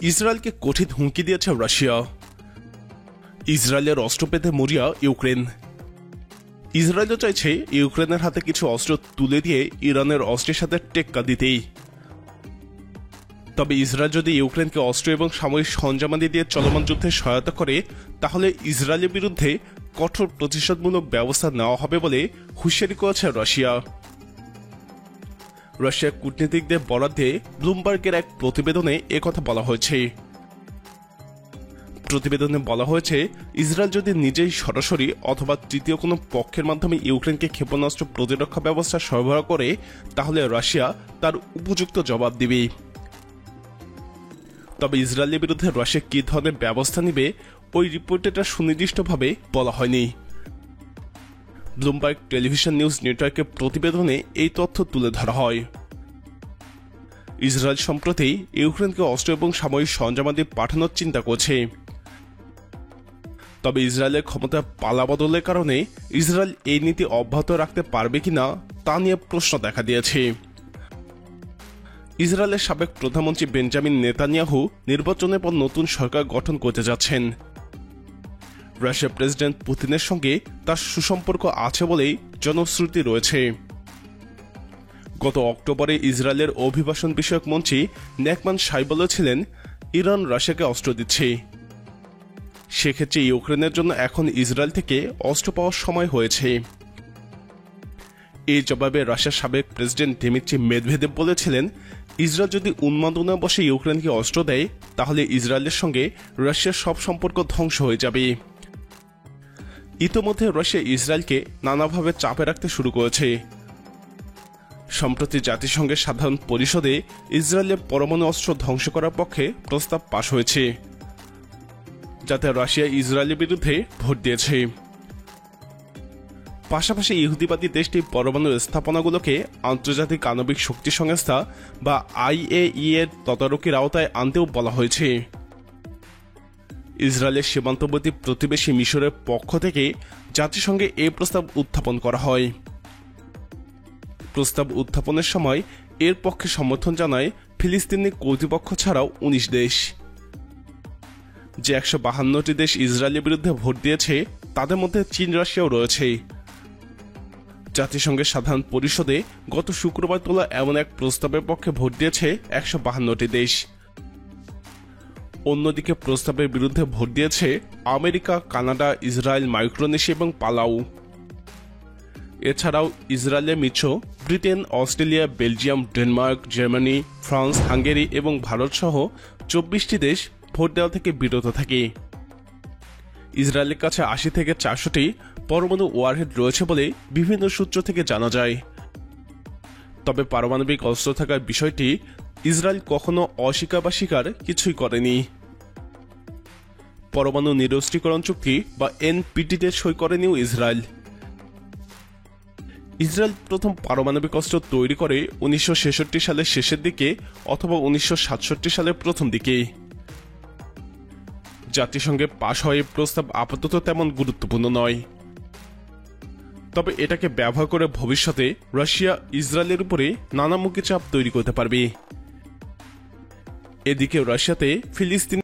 ইসরায়েলকে কঠিন হুমকি দিয়েছে রাশিয়া। ইসরায়েলের অস্ত্র পেতে মরিয়া ইউক্রেন। ইসরায়েলও চাইছে ইউক্রেনের হাতে কিছু অস্ত্র তুলে দিয়ে ইরানের অস্ত্রের সাথে টেক্কা দিতেই। তবে ইসরায়েল যদি ইউক্রেনকে অস্ত্র এবং সামরিক সরঞ্জামাদি দিয়ে চলমান যুদ্ধে সহায়তা করে, তাহলে ইসরায়েলের বিরুদ্ধে কঠোর প্রতিশোধমূলক ব্যবস্থা নেওয়া হবে বলে হুঁশিয়ারি করেছে রাশিয়া। রাশিয়ার কূটনীতিকদের বরাদ দিয়ে ব্লুমবার্গের এক প্রতিবেদনে একথা বলা হয়েছে। প্রতিবেদনে বলা হয়েছে, ইসরায়েল যদি নিজেই সরাসরি অথবা তৃতীয় কোনো পক্ষের মাধ্যমে ইউক্রেনকে ক্ষেপণাস্ত্র প্রতিরক্ষা ব্যবস্থা সরবরাহ করে, তাহলে রাশিয়া তার উপযুক্ত জবাব দিবে। তবে ইসরায়েলের বিরুদ্ধে রাশিয়া কী ধরনের ব্যবস্থা নেবে, ওই রিপোর্টে এটা সুনির্দিষ্টভাবে বলা হয়নি। ব্লুমবার্গ টেলিভিশন নিউজ নেটওয়ার্কের প্রতিবেদনে এই তথ্য তুলে ধরা হয়। ইসরায়েল সম্প্রতি ইউক্রেনকে অস্ত্র এবং সামরিক সরঞ্জামাদি পাঠানোর চিন্তা করছে। তবে ইসরায়েলের ক্ষমতা পালাবদলের কারণে ইসরায়েল এই নীতি অব্যাহত রাখতে পারবে কিনা তা নিয়ে প্রশ্ন দেখা দিয়েছে। ইসরায়েলের সাবেক প্রধানমন্ত্রী বেঞ্জামিন নেতানিয়াহু নির্বাচনের পর নতুন সরকার গঠন করতে যাচ্ছেন। রাশিয়ার প্রেসিডেন্ট পুতিনের সঙ্গে তার সুসম্পর্ক আছে বলেই জনশ্রুতি রয়েছে। গত অক্টোবরে ইসরায়েলের অভিবাসন বিষয়ক মন্ত্রী নেকমান সাই বলেছিলেন, ইরান রাশিয়াকে অস্ত্র দিচ্ছে, সেক্ষেত্রে ইউক্রেনের জন্য এখন ইসরায়েল থেকে অস্ত্র পাওয়ার সময় হয়েছে। এই জবাবে রাশিয়ার সাবেক প্রেসিডেন্ট দিমিত্রি মেদভেদেভ বলেছিলেন, ইসরায়েল যদি উন্মাদনা বসে ইউক্রেনকে অস্ত্র দেয়, তাহলে ইসরায়েলের সঙ্গে রাশিয়ার সব সম্পর্ক ধ্বংস হয়ে যাবে। ইতোমধ্যে রাশিয়া ইসরায়েলকে নানাভাবে চাপে রাখতে শুরু করেছে। সম্প্রতি জাতিসংঘের সাধারণ পরিষদে ইসরায়েলের পরমাণু অস্ত্র ধ্বংস করার পক্ষে প্রস্তাব পাশ হয়েছে, যাতে রাশিয়া ইসরায়েলের বিরুদ্ধে ভোট দিয়েছে। পাশাপাশি ইহুদিবাদী দেশটি পরমাণু স্থাপনাগুলোকে আন্তর্জাতিক আণবিক শক্তি সংস্থা বা IAEA এর তদারকির আওতায় আনতেও বলা হয়েছে। ইসরায়েলের সীমান্তবর্তী প্রতিবেশী মিশরের পক্ষ থেকে জাতিসংঘে এই প্রস্তাব উত্থাপন করা হয়। প্রস্তাব উত্থাপনের সময় এর পক্ষে সমর্থন জানায় ফিলিস্তিনি কর্তৃপক্ষ ছাড়াও 19 দেশ। যে 152টি দেশ ইসরায়েলের বিরুদ্ধে ভোট দিয়েছে, তাদের মধ্যে চীন রাশিয়াও রয়েছে। জাতিসংঘের সাধারণ পরিষদে গত শুক্রবার তোলা এমন এক প্রস্তাবের পক্ষে ভোট দিয়েছে 152টি দেশ। অন্যদিকে প্রস্তাবের বিরুদ্ধে ভোট দিয়েছে আমেরিকা, কানাডা, ইসরায়েল, মাইক্রোনেশিয়া এবং পালাউ। এছাড়াও ইসরায়েলের মিত্র Britain, Australia, Belgium, Denmark, Germany, France, Hungary এবং ভারত সহ 24টি দেশ ভোট দেওয়া থেকে বিরত থাকে। ইসরায়েলের কাছে 80 থেকে 400টি পরমাণু ওয়ারহেড রয়েছে বলে বিভিন্ন সূত্র থেকে জানা যায়। তবে পারমাণবিক অস্ত্র থাকার বিষয়টি ইসরায়েল কখনো অস্বীকার বা স্বীকার কিছুই করেনি। পরমাণু নিরস্ত্রীকরণ চুক্তি বা NPT-তে সই করেনিও ইসরায়েল। ইসরায়েল প্রথম পারমাণবিক অস্ত্র তৈরি করে 1966 সালের শেষের দিকে অথবা 1967 সালের প্রথম দিকে। জাতিসংঘে পাশ হওয়া এই প্রস্তাব আপাতত তেমন গুরুত্বপূর্ণ নয়, তবে এটাকে ব্যবহার করে ভবিষ্যতে রাশিয়া ইসরায়েলের উপরে নানামুখী চাপ তৈরি করতে পারবে। এদিকে রাশিয়াতে ফিলিস্তিনি